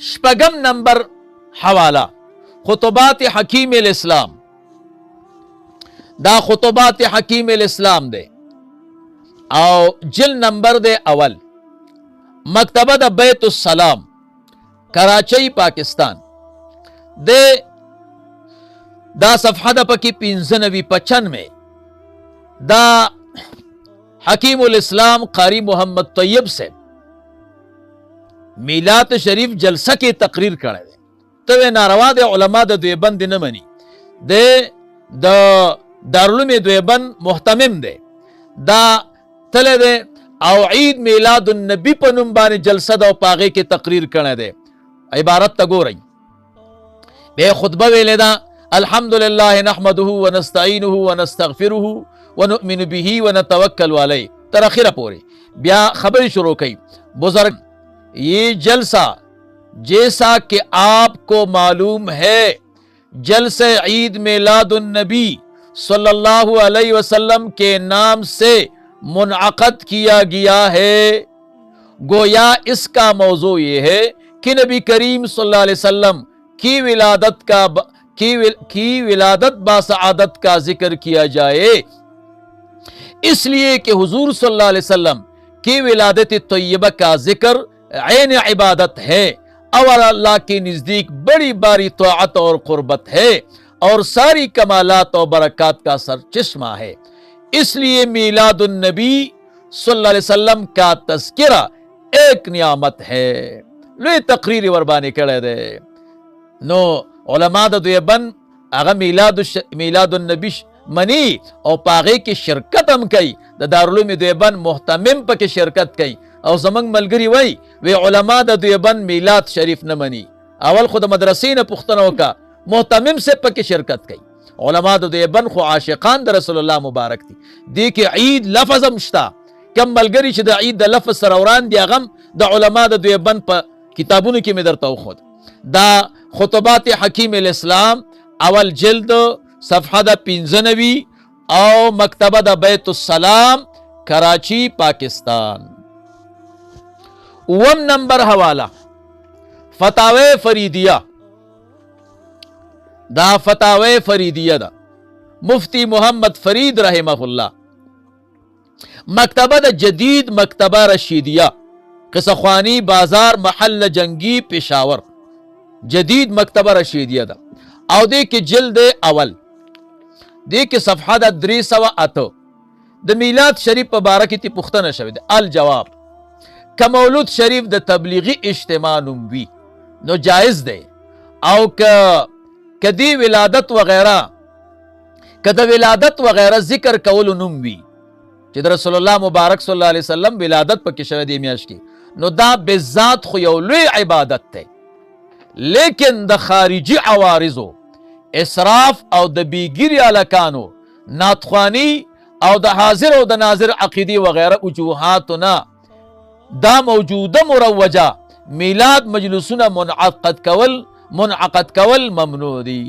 शपगम number हवाला खुतबात हकीम इस्लाम, दा खुतबात हकीम इस्लाम दे और जिल नंबर दे अवल, मकतबा दा बैतुस्सलाम, कराची पाकिस्तान दे, दा सफ़हा दा पकी 95 में दा हकीमुल इस्लाम कारी मोहम्मद तैयब से मीलाद शरीफ जलसा की तकरीर करे दे, तो वे नारवा दे उलमा दे देवबंद न मनी दे द दारुल में देवबंद मुहतमिम दे दा तले दे और ईद मीलादुन नबी पनुम बानी जलसा दा पागे की तकरीर करे दे। इबारत तगो रही बे खुतबा वेले दा अल्हम्दुलिल्लाह नहमदुहु व नस्तईनुहु व नस्तगफिरुहु व नुमिनु बिही व नतवक्कलु अलैहि तरखीरा पूरी ब्या खबर शुरू कई। बुजुर्ग ये जलसा जैसा कि आपको मालूम है जलसे ईद मिलादुन नबी सल्लल्लाहु अलैहि वसल्लम के नाम से मुनअक़द किया गया है। गोया इसका मौजू ये है कि नबी करीम सल्लल्लाहु अलैहि वसल्लम की विलादत बासआदत का जिक्र किया जाए, इसलिए कि हुजूर सल्लल्लाहु अलैहि वसल्लम की विलादत तय्यबा का जिक्र ऐन इबादत है और अल्लाह के नजदीक बड़ी बारी तोअत और कुर्बत है और सारी कमालात और बरकत का सरचश्मा है। इसलिए मीलादुन नबी सल्लल्लाहु अलैहि वसल्लम का तज़किरा एक नियामत है। ले तकरीर वरबानी करे दे नो उलमा द देवबंद अगर मीलादुन नबी मनी और पागे की शिरकत हम कई, दारुल उलूम देवबंद मुहतमिम पर की शिरकत कई और जमंग मलगरी वही वे उलमा द देवबंद मीलाद शरीफ न मनी, अवल खुद मदरसी न पुख्तनों का मुहतमिम से पर की शिरकत कई। उलमा द देवबंद खो आशिकान द रसूलुल्लाह मुबारक थी दी के ईद लफ्ज़ मुश्ता कम मलगरी च द ईद द लफ्ज़ सरौरान दिया गम द उलमा द देवबंद पर किताबुन की में दरता खुद दा खुतबात हकीम इस्लाम अवल जिल्द सफ़हा दा 95 और मकतबा दा बैतुस्सलाम कराची पाकिस्तान। वम नंबर हवाला फतावे फरीदिया, दा फतावे फरीदिया दा मुफ्ती मोहम्मद फरीद रहमहुल्लाह, मकतबा दा जदीद मकतबा रशीदिया क़िस्साख़्वानी बाजार महल जंगी पेशावर, जदीद मकतबा रशीदिया दा और दे के जिल्द अवल दे के सफ़हा दा 308 द मीलाद शरीफ मुबारक ती पुख्ता शविद अल जवाब का मौलूद शरीफ द तबलीगी इज्तिमा नुमवी नो जायज दे और कदी विलादत वगैरह कद विलादत वगैरह जिक्र कौल नुमवी जिद रसूलुल्लाह मुबारक सल्लल्लाहु अलैहि वसल्लम विलादत पर की शविद मियाश की नो दा बेजात खुयौल इबादत थे, लेकिन द खारिजी अवारिजो इसराफ और द बीगिरी अलकानो नातख्वानी और द हाजिर और द नाजिर अकीदी वगैरह वजूहात ना दा मौजूदा मुरवजा मिलाद मजलुसुना मुनअक़द कवल ममनूदी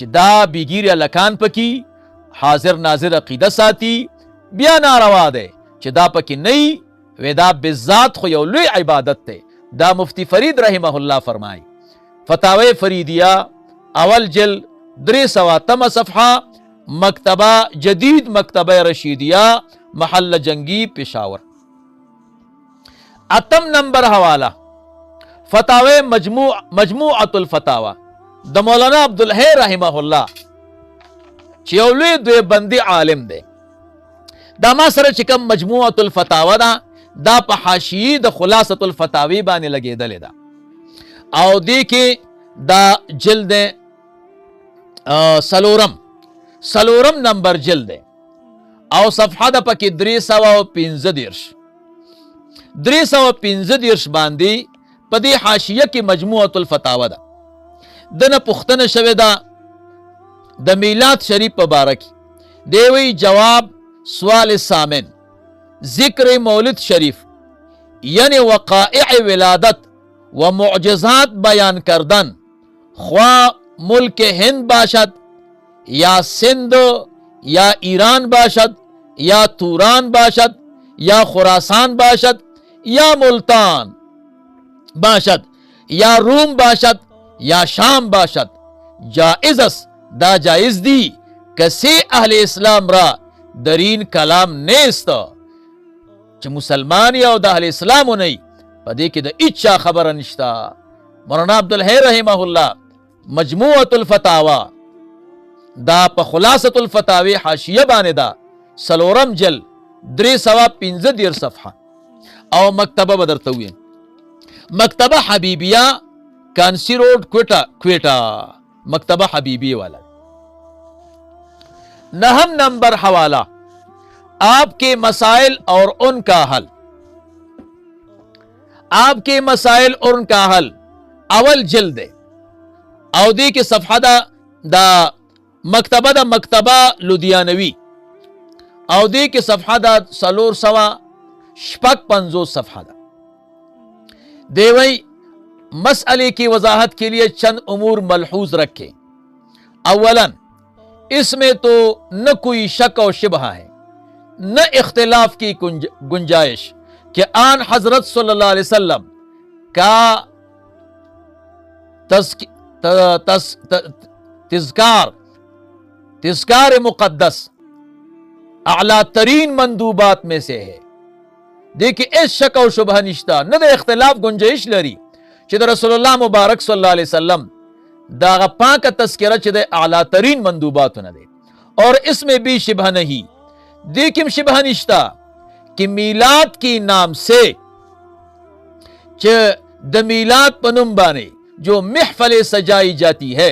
दा बीगिरी अलकान पकी हाजिर नाजिर अकीदा साथी बिया नारवा दे चिदा पकी नई वेदा बिज़ात खुयौल इबादत थे। दा मुफ्ती फरीद रहमहुल्लाह फरमाई फतावे फरीदिया अवल जिल 308 सफ़हा मकतबा जदीद मकतबा रशीदिया महल जंगी पेशावर। अतम नंबर हवाला फतावे मजमुअतुल फतावा द मौलाना अब्दुल है रहमहुल्लाह चियौले देवबंदी आलिम दे दामा सर चिकम मजमुअतुल फतावा दा पहाशी द खुलासतुल फतावी बाने लगे दले दा और देखे दा जिल्द सलोरम नंबर जिल्द और सफ़हा दा पकी 315 बांदी पदी हाशिया की मजमुअतुल फतावा दा दन पुख्तन शवेदा द मीलाद शरीफ मुबारक देवी जवाब सवाल सामिन जिक्र मौलिद शरीफ यानी वक़ाए विलादत व मुअजिज़ात बयान करदन ख्वा मुल्क हिंद बाशद या सिंध या ईरान बाशद या तुरान बाशद या खुरासान बाशद या मुल्तान बाशद या روم باشد یا شام باشد جائز است دا جائز دی کسی اهل اسلام را در این کلام نیست چې مسلمان یا د اهل اسلام نه په دې کې د اچا خبره نشتا. مولانا عبدالحی رحمه الله مجموعه الفتاوا دا په خلاصه الفتاوی حاشیه باندې دا سلورم جل 315 صفحه او مکتبه بدرته وي مکتبه حبیبیه کانسی روڈ کوئٹہ مکتبہ حبیبی والا. نہم نمبر حوالہ آپ کے مسائل اور ان کا حل. آپ کے مسائل اور ان کا حل اول جلد اودی کے صفحہ دا مکتبہ لدھیانوی اودی کے صفحہ دا سلور سوا شپک پنزو صفحہ دا دیوئی مسئلے کی وضاحت کے لیے چند امور ملحوظ رکھیں. اولا اس میں تو نہ کوئی شک و شبہ ہے نہ اختلاف کی گنجائش کہ آن حضرت صلی اللہ علیہ وسلم کا تذکار مقدس اعلیٰ ترین مندوبات میں سے ہے. دیکھیں اس شک و شبہ نشتا نہ دا اختلاف گنجائش لری چې د رسول الله مبارک صلی الله علیه وسلم دا پاک تذکرہ چې د اعلیٰ ترین مندوباتونه دی اور اس میں بھی شبہ نہیں. دیکھیں شبہ نشتا کہ میلاد کی نام سے چې د میلاد په نوم باندې جو محفل سجائی جاتی ہے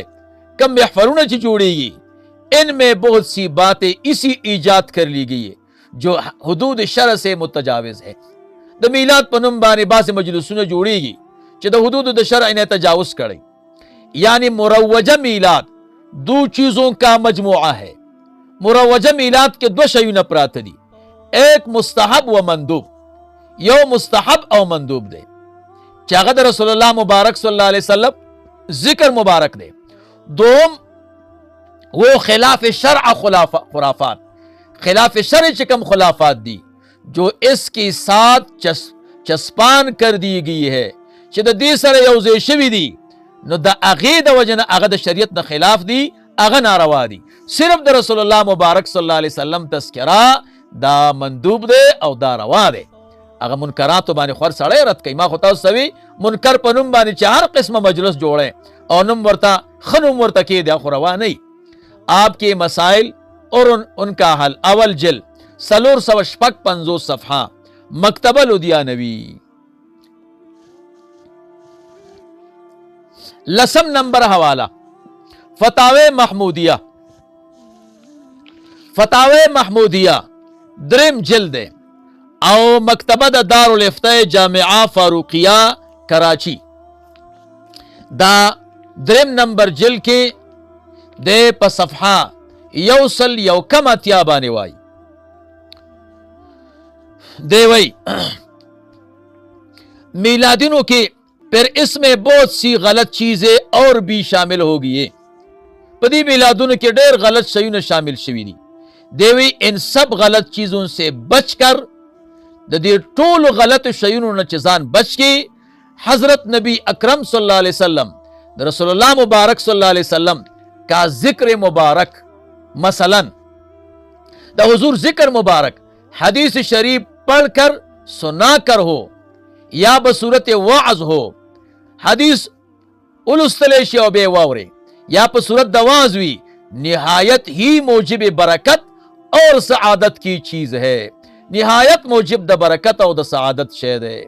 کم محفلونه چې جوړیږي ان میں بہت سی باتیں اسی ایجاد کر لی گئی ہے جو حدود شرع سے متجاوز ہے. د میلاد په نوم باندې بعض مجلسونه جوړیږي چې د حدود د شرع نے تجاوز کړي. یعنی مروجہ میلاد دو چیزوں کا مجموعہ ہے. مروجہ میلاد کے دو شیونه پراته دي ایک مستحب و مندوب. یو مستحب او مندوب دی چې هغه د رسول الله مبارک صلی الله علیه وسلم ذکر مبارک دی. دوم وہ خلاف شرع خرافات خلاف شرع چې کوم خلافات دی جو اس کے ساتھ چسپان کر دی گئی ہے چې د دې سره یو ځای شوي دي نو د هغې د وجه نه هغه د شریعت نه خلاف دي هغه ناروا دي. صرف د رسول الله مبارک صلی الله علیه وسلم تذکره دا مندوب دی او دا روا دی. هغه منکراتو باندې خور سړی رد کوي. ما خو تاسو وی منکر په نوم باندې چې هر قسمه مجلس جوړی او نوم ورته ښه نوم ورته کېږدي خو روا نه. آپ کے مسائل اور ان کا حل اول جل سلور سو شپک پنزو صفحہ مکتبہ لدھیانوی. لسم نمبر حوالہ فتاوی محمودیہ درم جلد او مکتبہ دا دار الافتاء جامعہ فاروقیہ کراچی دا درم نمبر جل کے دے پا صفحہ یوصل یو کم اتیا بانے وائی دے وئی میلادینوں کے پھر اس میں بہت سی غلط چیزیں اور بھی شامل ہو گئی. پدی میلادونو کے ډیر غلط شیونه شامل شوی دي. دیوی ان سب غلط چیزوں سے بچ کر د دې ټولو غلط شیونو نه چې ځان بچ کی حضرت نبی اکرم صلی اللہ علیہ وسلم د رسول اللہ مبارک صلی اللہ علیہ وسلم کا ذکر مبارک مثلا دا حضور ذکر مبارک حدیث شریف پڑھ کر سنا کر ہو یا بصورت وعظ ہو حدیث الستلیشی او بے واورے یا پر صورت دواز ہوئی نہایت ہی موجب برکت اور سعادت کی چیز ہے. نہایت موجب دا برکت اور دا سعادت شید ہے.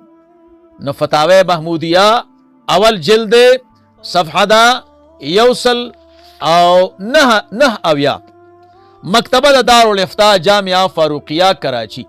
نو فتاوی محمودیہ اول جلد صفحہ دا یوصل او نہ اویا مکتبہ دا دار الافتاء جامعہ فاروقیہ کراچی